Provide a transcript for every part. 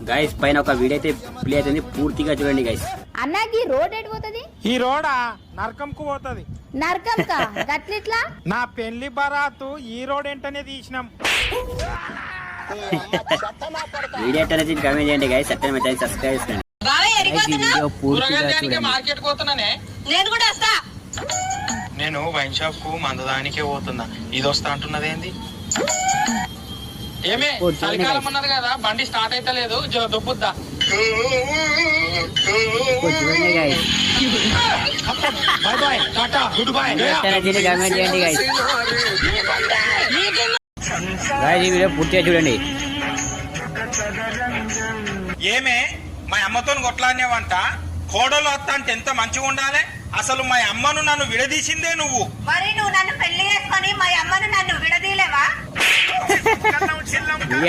Guys పైన ఒక video అయితే ప్లే అవుతుంది, పూర్తిగా చూడండి గైస్. అన్నకి రోడ్ ఎటు పోతుంది? ఈ రోడా నరకంకు పోతుంది. నరకం కా గట్లిట్లా? నా పెళ్లి బరాతు ఈ రోడ్ ఏంటనే తీసినాం. వీడియో అనేది కమెంట్ చేయండి గైస్, అట్లనే మా ఛానల్ సబ్స్క్రైబ్ చేసుకోండి. వీడియో పూర్తిగా చూడండి. మార్కెట్ పోతున్నానే. నేను వైన్ షాప్ కు మందుదానికే పోతున్నా. ఇది వస్తా అంటున్నది ఏంది? ఏమే చలికాలం ఉన్నది కదా, బండి స్టార్ట్ అయితే లేదు, దొబ్బుద్దా? చూడండి guys, by by Tata good bye. Comment చేయండి గైస్. గైస్ ఈ వీడియో పూర్తిగా చూడండి. ఏమే మా అమ్మతో కొట్లాడినేవంట, కోడలు వస్తా అంటే ఎంత మంచిగా ఉండాలి. అసలు మా అమ్మను నన్ను విడదీసిందే నువ్వు. మరి నువ్వు నన్ను పెళ్లి చేసుకొని మా అమ్మను నన్ను విడదీలేవా?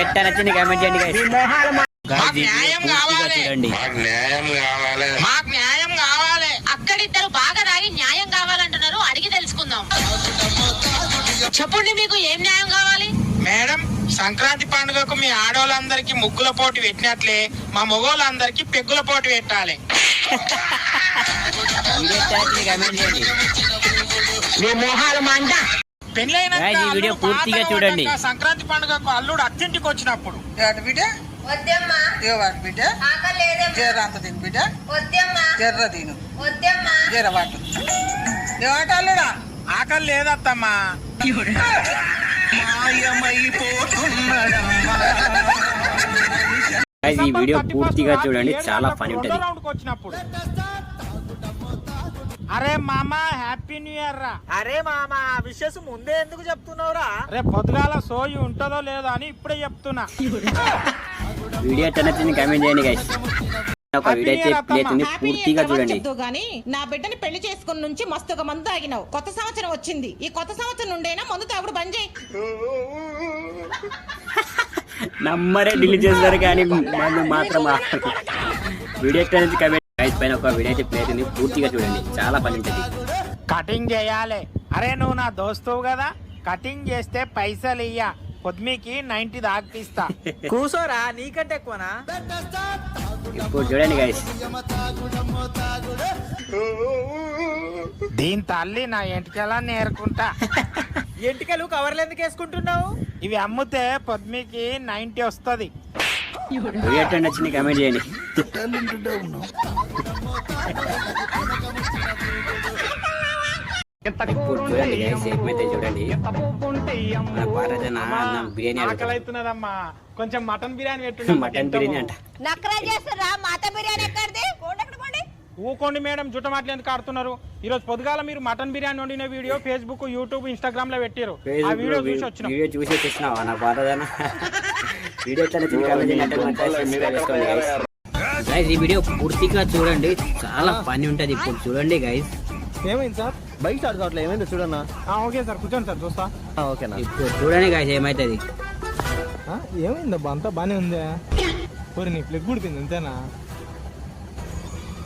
ఎట్లా నచ్చింది కమెంట్ చేయండి గైస్. మాకు న్యాయం కావాలి, మాకు న్యాయం కావాలి. అక్కడిద్దరు బాగా రాగి న్యాయం కావాలంటున్నారు, అడిగి తెలుసుకుందాం. చెప్పండి, మీకు ఏం న్యాయం కావాలి? మేడం, సంక్రాంతి పండుగకు మీ ఆడవాళ్ళందరికి ముగ్గుల పోటీ పెట్టినట్లే మా మగవాళ్ళందరికి పెగ్గుల పోటీ పెట్టాలి. పెళ్ళైన వీడియో పూర్తిగా చూడండి. సంక్రాంతి పండుగకు అల్లుడు అత్తింటికి వచ్చినప్పుడు ఆకలి లేదత్తమ్మా. ఈ వీడియో పూర్తిగా చూడండి, చాలా ఫన్ ఉంటది. వచ్చినప్పుడు అరే మామా హ్యాపీ న్యూ ఇయర్ రా. అరే మామ విషెస్ ముందే ఎందుకు చెప్తున్నావురా? రేపు పొద్దుగాల సోయి ఉంటుందో లేదో అని ఇప్పుడే చెప్తున్నా. వీడియో నచ్చింది కమెంట్ చేయండి గైస్. ఒక వీడియో అయితే ప్లే అవుతుంది, పూర్తిగా చూడండి. గానీ నా బిడ్డని పెళ్లి చేసుకున్న నుంచి మస్తుగా మందు తాగినావు. కొత్త సంవత్సరం వచ్చింది, ఈ కొత్త సంవత్సరం నుండైనా మందు తాగుడు బంద్ చేయి. నంబరే డిలీట్ చేస్తారు కానీ మందు మాత్రం వీడియో అనేది కమెంట్ గైస్. పైన ఒక వీడియో అయితే ప్లే అవుతుంది, పూర్తిగా చూడండి, చాలా పని ఉంటుంది. కటింగ్ చేయాలి. అరే నువ్వు నా దోస్తువు కదా, కటింగ్ చేస్తే పైసలు ఇయ్య, పొద్దుమికి 90 దాకిస్తా. కూసోరా, నీకంటే ఎక్కువనా? ఇప్పుడు చూడండి గైస్. దీని తల్లి నా ఎంటికెలా నేర్కుంటా. ఎంటికలు కవర్లు ఎందుకు వేసుకుంటున్నావు? ఇవి అమ్ముతే పొద్దుమికి 90 వస్తుంది. వీడియో నచ్చింది కమెంట్ చేయండి. ఇప్పుడు చూడండి గైస్, ఏమైతే చూడండి. మన పారజన బిర్యానీ ఆకలి అవుతున్నదమ్మా, కొంచెం మటన్ బిర్యానీ పెట్టు. మటన్ బిర్యానీ అంట. నక్కరా చేస్తారా? మాత బిర్యానీ ఎక్కడిది? ఊకోండి మేడం, జుట్ట మాటలు ఎందుకు ఆడుతున్నారు? ఈ రోజు పొద్దుగాల మీరు మటన్ బిర్యానీ వండిన వీడియో ఫేస్బుక్, యూట్యూబ్, ఇన్స్టాగ్రామ్ లో పెట్టారు. ఆ వీడియో చూసి వచ్చినాం. వీడియో చూసి వచ్చినావా నా పారజన? వీడియో నచ్చింది కమెంట్ చేయండి. గైస్ ఈ వీడియో పూర్తిగా చూడండి, చాలా ఫన్ ఉంటది. ఇప్పుడు చూడండి గైస్. ఏమైంది సార్? బైక్ స్టార్ట్ కావట్లేదు, ఏమైంది చూడన్నా? ఓకే సార్, కూర్చోండి సార్, చూస్తా. ఓకేనా? ఇప్పుడు చూడండి గైస్ ఏమైతుంది. ఏమైందబ్బా, అంతా బానే ఉందా? పోరి నీ ప్లగ్ గుడిపోయింది అంతేనా?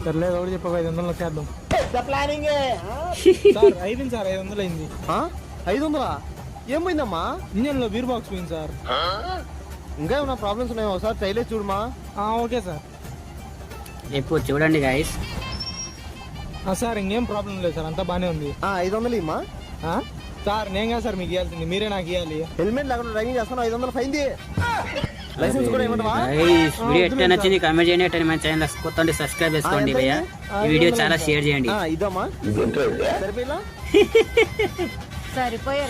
సర్లేదు, ఎవరు చెప్ప 500 చేద్దాం. ప్లానింగ్ సార్ అయిపోయింది సార్, 500 అయింది. 500? ఏమైందమ్మా? ఇంజన్ లో బీర్ బాక్స్ పోయింది సార్. ఇంకా ఏమైనా ప్రాబ్లమ్స్ ఉన్నాయో ఒకసారి ట్రై చేసి చూడమా. Okay sir. ఇప్పుడు చూడండి గైస్. సార్ ఇంకేం ప్రాబ్లం లేదు సార్, అంతా బానే ఉంది. 500 ఇమ్మా. సార్ నేను కాదు సార్ మీకు ఇవ్వాల్సింది, మీరే నాకు ఇవ్వాలి. హెల్మెట్ లేకుండా డ్రైవింగ్ చేస్తాను, 500 ఫైన్. లైసెన్స్ కూడా ఇవ్వటమా? వీడియో ఎట్లా నచ్చింది కమెంట్ చేయండి, అట్లా మన ఛానల్ కొత్త సబ్స్క్రైబ్ చేసుకోండి భయ్యా. ఈ వీడియో చాలా షేర్ చేయండి. ఇదమ్మా సరిపోయిలా?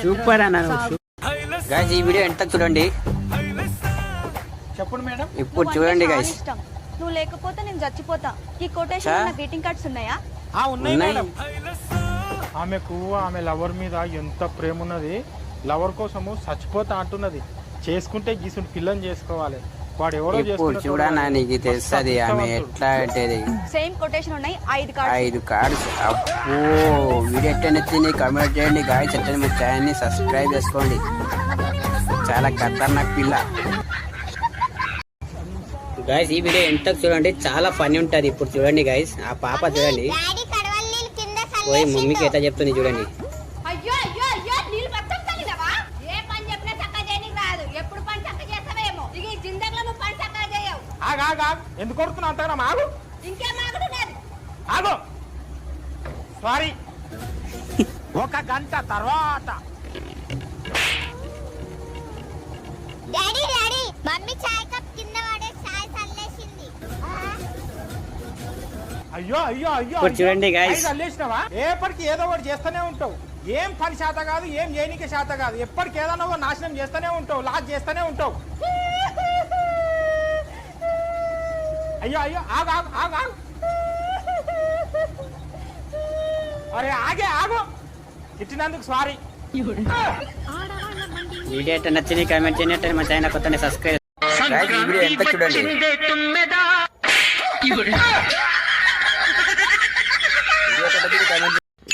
సూపర్ అన్న. గైస్ ఈ వీడియో ఎంత చూడండి. చెప్పండి మేడం. ఇప్పుడు చూడండి గైస్. నువ్వు లేకపోతే నేను చచ్చిపోతా. ఈ కొటేషన్ నా గ్రీటింగ్ కార్డ్స్ ఉన్నాయా? ఉన్నాయి మేడం. ఆమెకు ఆమె లవర్ మీద ఎంత ప్రేమ ఉన్నది, లవర్ కోసము చచ్చిపోతా అంటున్నది. చేసుకుంటే గీసుని పిల్లని చేసుకోవాలి. వాడు ఎవరో ఇప్పుడు చూడన్నా నీకు తెలుస్తుంది ఆమె ఎట్లా అంటే. సేమ్ కొటేషన్ ఉన్నాయి, 5 కార్డ్స్. అబ్బో వీడియో ఎట్లా నచ్చింది కమెంట్ చేయండి గాయస్. ఎట్లా మీ ఛానల్ ని సబ్స్క్రైబ్ చేసుకోండి, చాలా ఖతర్నాక్ పిల్ల. గైస్ ఈ వీడియో ఎంత చూడండి, చాలా ఫన్ ఉంటది. ఇప్పుడు చూడండి గైస్, ఆ పాప చూడండి పోయి మమ్మీకి ఎట్లా చెప్తుంది చూడండి. అయ్యో అయ్యో అయ్యో, నీళ్ళు మొత్తం తగినవా? ఏ పని చెప్పినా చక్కగా చేయనికి రాదు. ఎప్పుడు పని చక్కగా చేస్తావేమో. ఇక ఈ జిందగీలో నువ్వు పని చక్కగా చేయవు. ఆగా ఎందుకు కొడుతున్నావు అంతగా ఆగు ఇంకేం ఆగుతున్నది? ఆగు సారీ 1 గంట తర్వాత డాడీ డాడీ మమ్మీ చాయ్ కప్ కింద పడే చాయ్ చల్లేసింది. అయ్యో ఇప్పుడు చూడండి guys. అల్లేసినావా ఎప్పటికి ఏదో ఒకటి చేస్తూనే ఉంటావు. ఏం పని శాత కాదు, ఏం చేయనికే శాత కాదు. ఎప్పటికి ఏదైనా ఒక నాశనం చేస్తూనే ఉంటావు, లాస్ చేస్తూనే ఉంటావు. అయ్యో ఆగు అరే ఆగు ఇచ్చినందుకు సారీ. వీడియో అయితే నచ్చింది కామెంట్ చేయండి, మా ఛానల్ కొత్తనే సబ్స్క్రైబ్. ఈ వీడియో ఎంత చూడండి.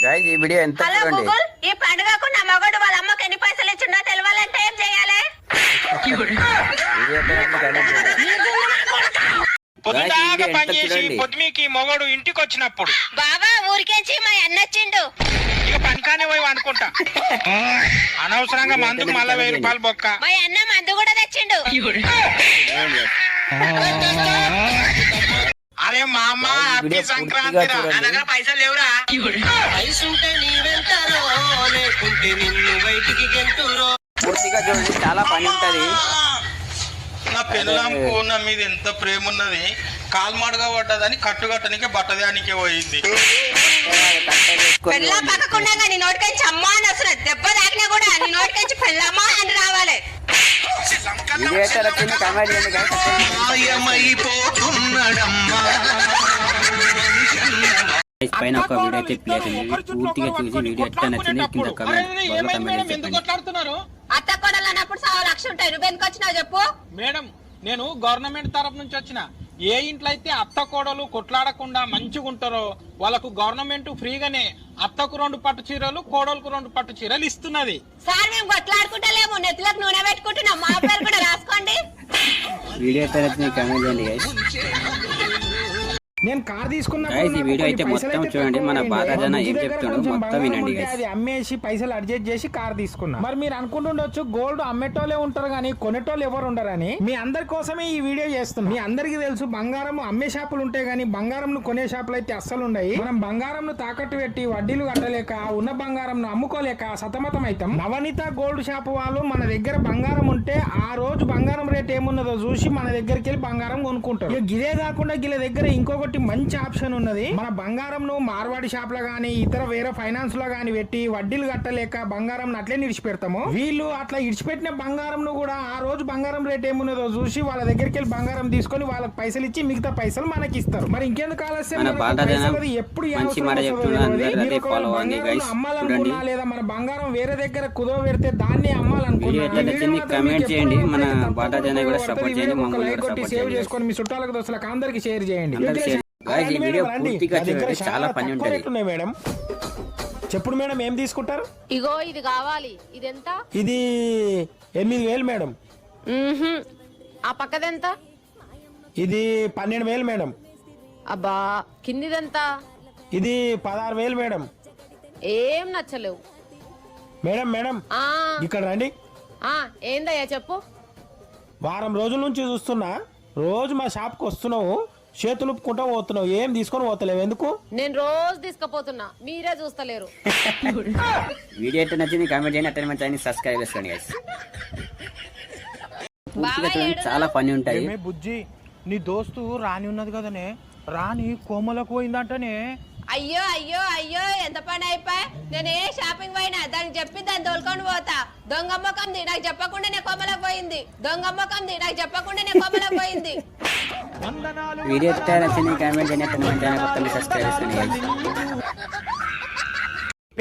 Guys, ఈ వీడియో ఎంత హలో చూడండి. గూగుల్, ఈ పండుగకు నా మగడు వాళ్ళ అమ్మకి ఎన్ని పైసలు ఇచ్చిందో తెలవాలంటే ఏం చేయాలి? వీడియో అయితే నచ్చింది కామెంట్ చేయండి. పొద్దుదాకా ఎంత పని చేసి చూడండి. పొద్దుమీకి మొగడు ఇంటికి వచ్చినప్పుడు బాబా ఊరికేంచి మా అన్నొచ్చిండు. ఇక పనికానే పోయి అనుకుంటా అనవసరంగా మందుకు మళ్ళా 1000 రూపాయలు బొక్క. మా అన్న మందు కూడా తెచ్చిండు. అరే మా అమ్మ హ్యాపీ వీడియో సంక్రాంతి పూర్తిగా చూడండి. నా దగ్గర పైసలు లేవురా. పైసుంటే నీ వెళ్తారో లేకుంటే నిన్ను బయటికి గెంతురో. పూర్తిగా చూడండి, చాలా పని ఉంటది. నా పెళ్ళాంకు నా మీద ఎంత ప్రేమ ఉన్నది. కాల్మాడుగా పడ్డదని కట్టుకట్టనికే బట్టదానికే పోయింది. పెళ్ళా పక్కకుండా నీ నోటికంచి అమ్మా అని వస్తున్నది. దెబ్బ తాకినా కూడా నీ నోటికంచి పెళ్ళమ్మా అని రావాలి. వీడియో అయితే నచ్చింది కామెంట్ చేయండి guys. Guys, పైన ఒక వీడియో అయితే ప్లే అయింది. పూర్తిగా చూసి వీడియో ఎట్లా నచ్చింది కింద కామెంట్ కొట్లాడుతున్నారు అత్త కొడలు అన్నప్పుడు 100 లక్షలు ఉంటాయి. నువ్వు ఎందుకు వచ్చినావు చెప్పు? మేడం, నేను గవర్నమెంట్ తరఫు నుంచి వచ్చిన. ఏ ఇంట్లో అయితే అత్త కోడలు కొట్లాడకుండా మంచిగా ఉంటారో వాళ్ళకు గవర్నమెంట్ ఫ్రీగానే అత్తకు 2 పట్టు చీరలు, కోడలకు 2 పట్టు చీరలు ఇస్తున్నది. సార్ మేము కొట్లాడుకుంటలేము, నెత్తులకు నూనె పెట్టుకుంటున్నాం. మా పేరు కూడా రాసుకోండి. వీడియో అయితే నచ్చింది కామెంట్ చేయండి guys. నేను కార్ తీసుకున్నా Guys, ఈ వీడియో అయితే మొత్తం చూడండి. మన బాలాజన ఏం చెప్తాడో మొత్తం వినండి guys. అది అమ్మేసి పైసలు అడ్జస్ట్ చేసి కార్ తీసుకున్నా. మరి మీరు అనుకుంటుండొచ్చు గోల్డ్ అమ్మేటోళ్ళే ఉంటారు కానీ కొనేటోళ్ళు ఎవరు ఉండరని. మీ అందరి కోసమే ఈ వీడియో చేస్తున్నా. మీ అందరికి తెలుసు బంగారం అమ్మే షాపులు ఉంటాయి కానీ బంగారం కొనే షాపులు అయితే అస్సలు ఉన్నాయి. మనం బంగారం తాకట్టు పెట్టి వడ్డీలు కట్టలేక ఉన్న బంగారం అమ్ముకోలేక సతమతం అవుతాం. నవనీత గోల్డ్ షాప్ వాళ్ళు మన దగ్గర బంగారం ఉంటే ఆ రోజు బంగారం రేట్ ఏమున్నదో చూసి మన దగ్గరికి వెళ్ళి బంగారం కొనుక్కుంటారు. ఇక గిదే కాకుండా గిల దగ్గర ఇంకొకటి మంచి ఆప్షన్ ఉన్నది. మన బంగారం ను మార్వాడి షాప్ లో గానీ ఇతర వేరే ఫైనాన్స్ లో గానీ పెట్టి వడ్డీలు కట్టలేక బంగారం అట్లే ఇడిచిపెడతాము. వీళ్ళు అట్లా ఇడిచిపెట్టిన బంగారం ను కూడా ఆ రోజు బంగారం రేట్ ఏమున్నదో చూసి వాళ్ళ దగ్గరికి వెళ్ళి బంగారం తీసుకొని వాళ్ళకి పైసలు ఇచ్చి మిగతా పైసలు మనకి ఇస్తారు. మరి ఇంకెందుకు ఆలస్యం? ఎప్పుడు అమ్మాలనుకున్నా లేదా మన బంగారం వేరే దగ్గర కుదవ పెడితే దాన్ని అమ్మాలనుకున్నా లైక్ కొట్టి సేవ్ చేసుకొని మీ చుట్టాలకు దోస్తులకు అందరికి షేర్ చేయండి. ఈ వీడియో పూర్తిగా చూడండి, చాలా పని ఉంటది. మేడం చెప్పుడు మేడం ఏం తీసుకుంటారు? ఇగో ఇది కావాలి. ఇది ఎంత? ఇది 8,000 మేడం. ఆ పక్కదెంత? ఇది 12,000 మేడం. అబ్బా కిందిదెంత? ఇది 16,000 మేడం. ఏం నచ్చలేవు మేడం. మేడం ఇక్కడ రండి. ఏందయ్యా చెప్పు. వారం రోజుల నుంచి చూస్తున్నా, రోజు మా షాప్కి వస్తున్నావు, చేతులు ఉప్పుకుంటా పోతున్నావు, ఏం తీసుకొని పోతలేవు ఎందుకు? నేను రోజు తీసుకుపోతున్నా, మీరే చూస్తలేరు. వీడియో అయితే నచ్చింది కామెంట్ చేయండి, అట్లనే మన ఛానల్ సబ్స్క్రైబ్ చేసుకోండి guys. పూర్తిగా చూడండి, చాలా పని ఉంటాయి. బుజ్జి నీ దోస్తు రాని ఉన్నది కదనే, రాని కోమలకు పోయిందంటనే. అయ్యో అయ్యో అయ్యో ఎంత పని అయిపోయి. నేను ఏ షాపింగ్ పోయినా దానికి చెప్పి దాన్ని తోలుకొని పోతా. దొంగమ్మకంది నాకు చెప్పకుండా నేను కొమ్మలకు పోయింది. దొంగమ్మకంది నాకు చెప్పకుండా నేను కొమ్మలకు పోయింది. వీడియో అయితే నచ్చింది కామెంట్ చేయండి, అట్లనే మన ఛానల్ కొత్తగా సబ్స్క్రైబ్ చేసుకోండి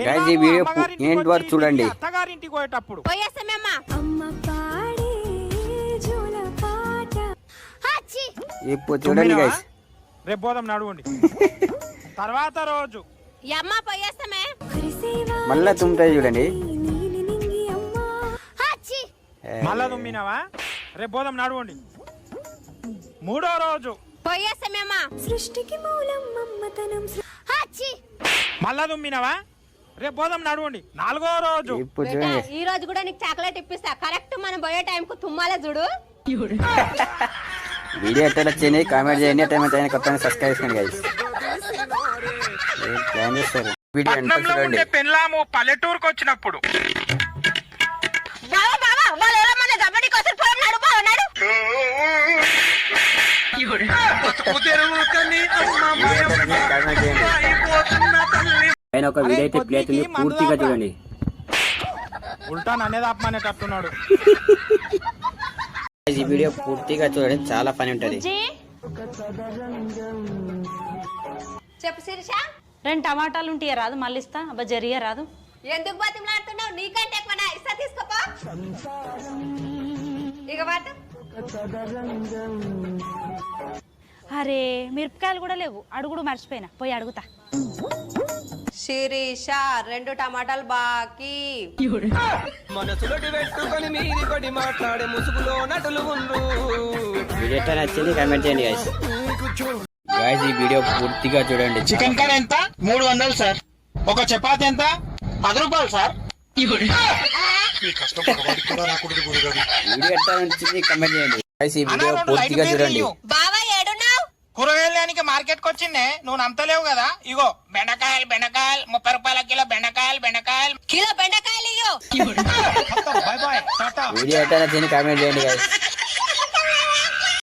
guys. ఈ వీడియో ఎండ్ వరకు చూడండి. అత్తగారింటికి పోయేటప్పుడు పోయేస్తామేమ్మా. ఇప్పుడు చూడండి guys. రేపు పోదాం నడవండి. తర్వాత రోజు ఈ అమ్మ పోయేస్తామే. మళ్ళా తుమ్ముతాయి చూడండి. మళ్ళా తుమ్మినావా? రేపు పోదాం నడవండి. మూడో రోజు పోయేస్తామేమ్మా. సృష్టికి మూలం మమ్మతనం. మళ్ళా తుమ్మినావా? రేపు పోదాం నడవండి. నాలుగో రోజు ఇప్పుడు చూడండి. ఈ రోజు కూడా నీకు చాక్లెట్ ఇప్పిస్తా. కరెక్ట్ మనం పోయే టైం కు తుమ్మాలే చూడు. వీడియో ఎట్లా వచ్చింది కామెంట్ చేయండి, అట్లా కొత్త సబ్స్క్రైబ్ చేసుకోండి గైస్. ప్లాన్ చేస్తారు వీడియో ఎంత చూడండి. పెళ్ళాము పల్లెటూరుకు వచ్చినప్పుడు బావా బావా వాళ్ళు ఎలా మన కబడ్డీ కోసం పోన్నాడు బావన్నాడు కామెంట్ చేయండి. పైన ఒక వీడియో అయితే ప్లే అవుతుంది, పూర్తిగా చూడండి. ఉల్టా అనేది ఆపమనేటట్టున్నాడు. ఈ వీడియో పూర్తిగా చూడండి, చాలా పని ఉంటది. చెప్పు శిరీష, 2 టమాటాలు ఉంటే రాదు, మళ్ళీ ఇస్తా. అబ్బా జరిగే రాదు. ఎందుకు బతిమలాడుతున్నావు? నీకంటే ఎక్కువ ఇస్తా, తీసుకోపా. ఇక మాట అరే మిరపకాయలు కూడా లేవు, అడుగుడు మర్చిపోయినా, పోయి అడుగుతా. శిరీష 2 టమాటాలు బాకీ. వీడియో ఎట్లా నచ్చింది కామెంట్ చేయండి గైస్. గైస్ ఈ వీడియో పూర్తిగా చూడండి. చికెన్ కర్రీ ఎంత? 300 సార్. ఒక చపాతి ఎంత? 10 రూపాయలు సార్. వీడియో ఎట్లా నచ్చింది కామెంట్ చేయండి గైస్. ఈ వీడియో పూర్తిగా చూడండి. బావా ఏడున్నావు కూరగాయలకి మార్కెట్ కి వచ్చిందే, నువ్వు నమ్మతలేవు కదా. ఇగో బెండకాయలు 30 రూపాయల కిలో బెండకాయలు కిలో బెండకాయలు ఇయ్యో. Bye bye tata. వీడియో ఎట్లా నచ్చింది కామెంట్ చేయండి గైస్.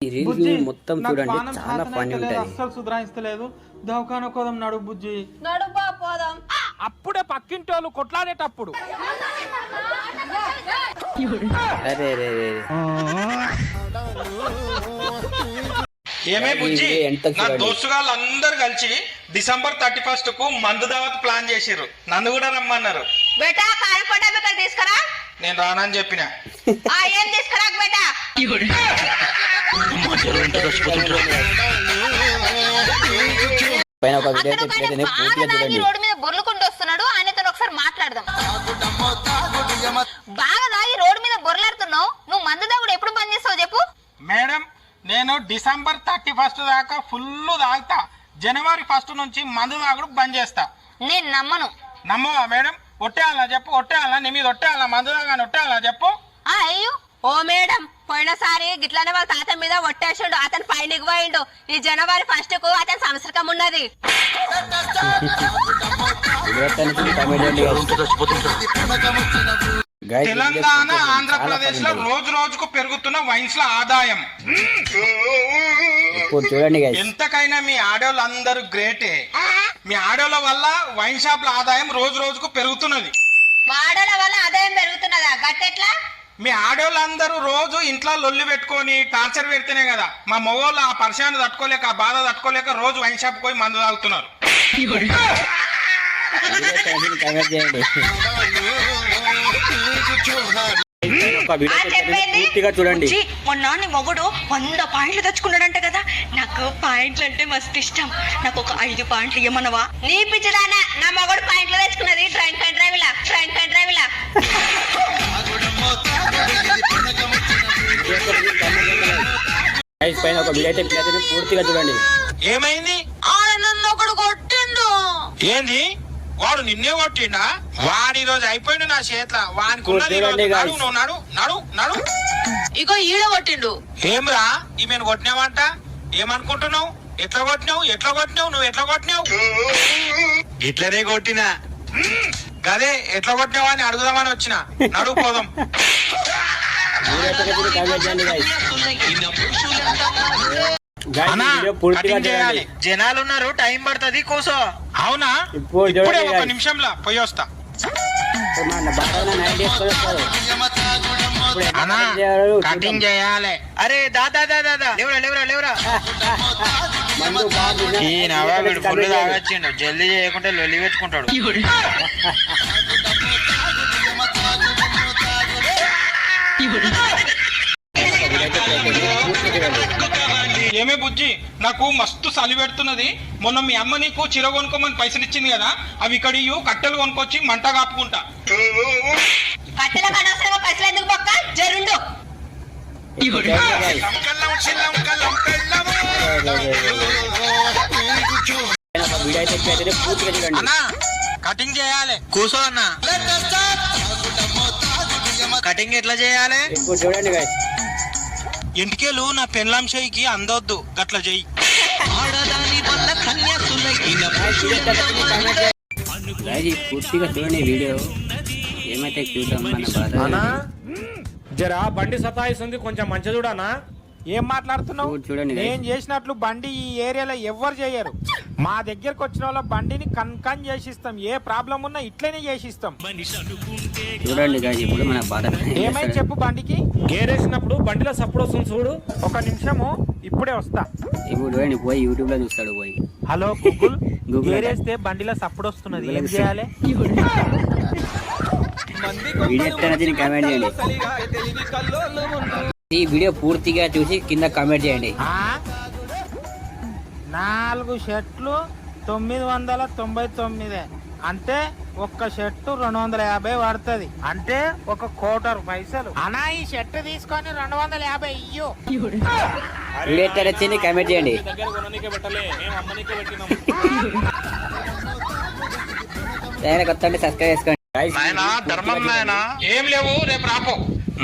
ఈ రీల్స్ మొత్తం చూడండి, చాలా పని ఉంటది. అస్సలు సుధరాయిస్తలేదు. దవాఖాన కోదం నడు బుజ్జి, నడుపా పోదాం. అప్పుడే పక్కింటి వాళ్ళు కొట్లాడేటప్పుడు. అరే రే రే. ఏమే బుజ్జి, ఎంత నా చూడండి. దోస్తుగాళ్ళు అందరు కలిసి December 31st కు మందు దావత్ ప్లాన్ చేసిర్రు. నన్ను కూడా రమ్మన్నారు. బేటా కారపొడ బిక్కలు తీసుకురా. నేను రానని చెప్పిన. ఏం తీసుకురాకు బేటా. పైన ఒక వీడియో అయితే ప్లే అవుతుంది, పూర్తిగా చూడండి. రోడ్డు మీద బొర్లుకుంటూ వస్తున్నాడు, ఆయనతో ఒకసారి మాట్లాడదాం. బాగా తాగి రోడ్డు మీద బొర్లాడుతున్నావు, నువ్వు మందు దాగుడు ఎప్పుడు బంద్ చేస్తావు చెప్పు. మేడం, నేను December 31st దాకా ఫుల్ తాగుతా. January 1st నుంచి మందు తాగుడు బంద్ చేస్తా. నేను నమ్మను. నమ్మవా మేడం? ఒట్టేయాలా చెప్పు, ఒట్టేయాలా? నీ మీద ఒట్టేయాలా? మందు తాగాని ఒట్టేయాలా చెప్పు. అయ్యో ఓ మేడం, పోయినసారి గిట్లనే వాళ్ళ తాత మీద ఒట్టేసిండు, అతను పైనకి పోయిండు. ఈ January 1st కు అతని సంవత్సరం ఉన్నది. వీడియో ఎట్లా నచ్చింది కామెంట్ చేయండి గైస్. తెలంగాణ, ఆంధ్రప్రదేశ్ లో రోజు రోజుకు పెరుగుతున్న వైన్స్ ల ఆదాయం. ఇప్పుడు చూడండి గైస్. ఎంతకైనా మీ ఆడోళ్ళు అందరూ గ్రేటే. మీ ఆడోళ్ళ వల్ల వైన్ షాప్ల ఆదాయం రోజు రోజుకు పెరుగుతున్నది. వాడల వల్ల ఆదాయం పెరుగుతున్నదా? గట్టెట్లా? మీ ఆడోళ్ళందరూ రోజు ఇంట్లో లొల్లి పెట్టుకొని టార్చర్ పెడితేనే కదా మా మగవాళ్ళు ఆ పరిశాన్ని తట్టుకోలేక, ఆ బాధ తట్టుకోలేక రోజు వైన్ షాప్ పోయి మందు తాగుతున్నారు. కామెంట్ చేయండి. ఒక వీడియో పూర్తిగా చూడండి. మొన్న నీ మొగుడు 100 పాయింట్లు తెచ్చుకున్నాడంట కదా. నాకు పాయింట్లు అంటే మస్తు ఇష్టం. నాకు ఒక 5 పాయింట్లు ఇవ్వమనవా? నీ పిచ్చిదానా, నా మొగుడు పాయింట్లు తెచ్చుకున్నది డ్రైంక్ అండ్ డ్రైవ్ లా. గైస్ పైన ఒక వీడియో అయితే ప్లే అవుతుంది, పూర్తిగా చూడండి. ఏమైంది? నన్ను ఒకడు కొట్టిండు. ఏంది? వాడు నిన్నే కొట్టిండా? వాడి రోజు అయిపోయిండు నా చేతిలో. వానికి చూడండి guys. నడు. ఇగో ఈడ కొట్టిండు. ఏమ్రా ఈమెను కొట్టినావంట? ఏమనుకుంటున్నావు? ఎట్లా కొట్టినావు? నువ్వు ఎట్లా కొట్టినావు? ఇట్లనే కొట్టినా. గదే ఎట్లా కొట్టినావు అని అడుగుదామని వచ్చిన. నడు పోదాం. వీడియో ఎట్లా నచ్చింది కామెంట్ చేయండి గైస్. అన్నా, వీడియో పూర్తిగా కటింగ్ చేయాలి. చూడండి. జనాలు ఉన్నారు, టైం పడుతుంది కూసో. అవునా? ఇప్పుడు ఇప్పుడే చూడండి ఒక guys. నిమిషంలో పోయి వస్తా. అన్నా, కటింగ్ చేయాలి. అరే దాదా లేవరా. ఈ నవా వీడు ఫుల్ తాగొచ్చిండు, జల్దీ చేయకుంటే లొల్లి పెట్టుకుంటాడు. ఏమే బుజ్జి, నాకు మస్తు చలి పెడుతున్నది. మొన్న మీ అమ్మ నీకు చీర కొనుక్కోమని పైసలు ఇచ్చింది కదా, అవి ఇక్కడ కట్టెలు కొనుక్కొచ్చి మంట కాపుకుంటా. కట్టెలకు అనవసరంగా పైసలు ఎందుకు పక్క జరుండు. అన్నా, కటింగ్ చేయాలి. కూసో అన్నా. కటింగ్ ఎట్లా చేయాలి? ఇప్పుడు చూడండి guys. ఎంటికేలు నా పెన్లాం షైకి అందొద్దు గట్ల చెయ్యి. గాయస్ పూర్తిగా చూడండి వీడియో, ఏమైతే చూద్దాం మన బాధ. జరా బండి సతాయిస్తుంది, కొంచెం మంచి చూడనా. ఏం మాట్లాడుతున్నావు? చూడండి guys. నేను చేసినట్లు బండి ఈ ఏరియాలో ఎవ్వరు చేయరు. మా దగ్గరకు వచ్చిన వాళ్ళ బండిని కన్ చేసిస్తాం. ఏ ప్రాబ్లం ఉన్నా ఇట్లనే చేసిస్తాం. చూడండి గాయస్ ఇప్పుడు మన బాధ. ఏమైంది చెప్పు బండికి? గేరేసినప్పుడు బండిలో సప్పుడు వస్తుంది చూడు. ఒక నిమిషము, ఇప్పుడే వస్తా. ఇప్పుడు చూడండి పోయి యూట్యూబ్ లో చూస్తాడు పోయి. హలో గూగుల్, గూగుల్ గేరేస్తే బండిలో సప్పుడు వస్తున్నది, ఏం చేయాలి? వీడియో ఎట్లా కామెంట్ చేయండి. ఈ వీడియో పూర్తిగా చూసి కింద కామెంట్ చేయండి. 4 షర్ట్లు 999, అంటే ఒక్క షర్టు 250 పడుతుంది, అంటే 1 కోటర్ పైసలు. అనా ఈ షర్ట్ తీసుకొని 250 ఇయ్యు. వీడియో ఎట్లా నచ్చింది కామెంట్ చేయండి. కొత్త సబ్స్క్రైబ్ చేసుకోండి. నాయనా ధర్మం నాయనా, ఏం లేవు రేపు రాపో.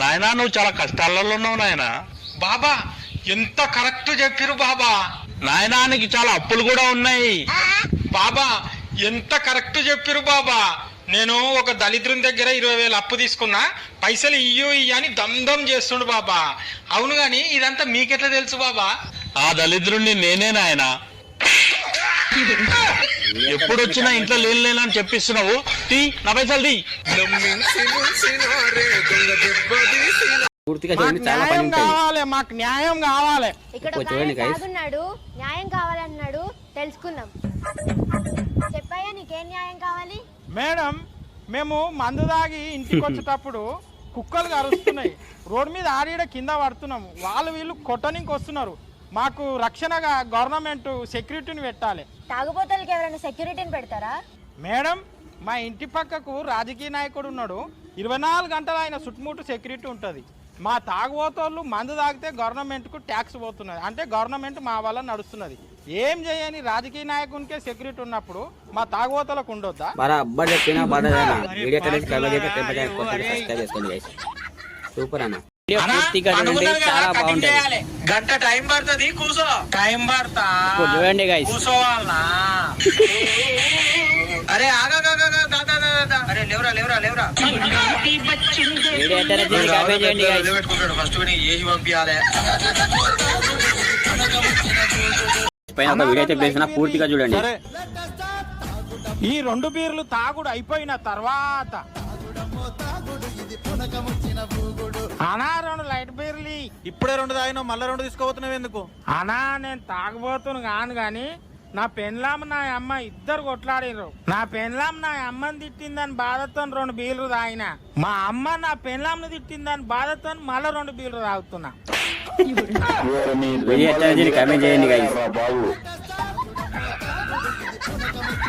నాయనా నువ్వు చాలా కష్టాలలో ఉన్నావు నాయనా. బాబా ఎంత కరెక్ట్ చెప్పిరు బాబా. నాయనానికి చాలా అప్పులు కూడా ఉన్నాయి బాబా. ఎంత కరెక్ట్ చెప్పిరు బాబా. నేను ఒక దళిద్రుని దగ్గర 20,000 అప్పు తీసుకున్నా, పైసలు ఇయ్యు అని దమ్దం చేస్తుండు బాబా. అవును గాని ఇదంతా మీకెట్లా తెలుసు బాబా? ఆ దళిద్రుణ్ణి నేనే నాయనా. ఎప్పుడు వచ్చినా ఇంట్లో లేని చెప్పిస్తున్నావు. తీ నా పైసలు తీ. పూర్తిగా చూడండి, చాలా పని ఉంటుంది. మాకు న్యాయం కావాలి. ఇక్కడ ఓ, చూడండి guys. ఉన్నాడు, న్యాయం కావాలన్నాడు, తెలుసుకుందాం. చెప్పయ్యా నీకేం న్యాయం కావాలి? మేడం, మేము మందు దాగి ఇంటికి వచ్చేటప్పుడు కుక్కలు కరుస్తున్నాయి, రోడ్డు మీద ఆడిడ కింద పడుతున్నాము. వీళ్ళు కొట్టనికి వస్తున్నారు. మాకు రక్షణగా గవర్నమెంట్ సెక్యూరిటీని పెట్టాలి. తాగుబోతులకి ఎవరైనా సెక్యూరిటీని పెడతారా? మేడం, మా ఇంటి పక్కకు రాజకీయ నాయకుడు ఉన్నాడు. 24 గంటలు ఆయన చుట్టుముట్టు సెక్యూరిటీ ఉంటుంది. మా తాగుబోతోళ్ళు మందు తాగితే గవర్నమెంట్కు ట్యాక్స్ పోతున్నది, అంటే గవర్నమెంట్ మా వల్ల నడుస్తున్నది. ఏం చేయని రాజకీయ నాయకునికే సెక్యూరిటీ ఉన్నప్పుడు మా తాగుబోతలకు ఉండొద్దా? వీడియో సబ్స్క్రైబ్ చేసుకోండి guys. సూపర్ అన్న. వీడియో పూర్తిగా చూడండి, చాలా బాగుంటుంది. గంట టైం పడుతుంది, కూర్చో. టైం పడతా చూడండి guys. కూర్చోవాలనా? అరే అరే లేవరా లేవరా లేవరా. వీడియో ఎట్లా నచ్చింది కామెంట్ చేయండి guys. ఫస్ట్ ఏసి పంపించాలి. పైన ఒక వీడియో అయితే ప్లేస్ పూర్తిగా చూడండి. ఈ 2 బీర్లు తాగుడు అయిపోయిన తర్వాత అనా 2 లైట్ బీర్లు. ఇప్పుడే 2 తాగినా మళ్ళీ 2 తీసుకోబోతున్నావు ఎందుకు? అనా నేను తాగబోతును కాను గాని నా పెన్లాం నా అమ్మ ఇద్దరు కొట్లాడిరు. నా పెన్లాం నా అమ్మని తిట్టిందని బాధతో 2 బీర్లు తాగిన. మా అమ్మ నా పెన్లాంని తిట్టిందని బాధతో మళ్ళీ 2 బీర్లు తాగుతున్నా. వీడియో ఎట్లా నచ్చింది కామెంట్ చేయండి guys.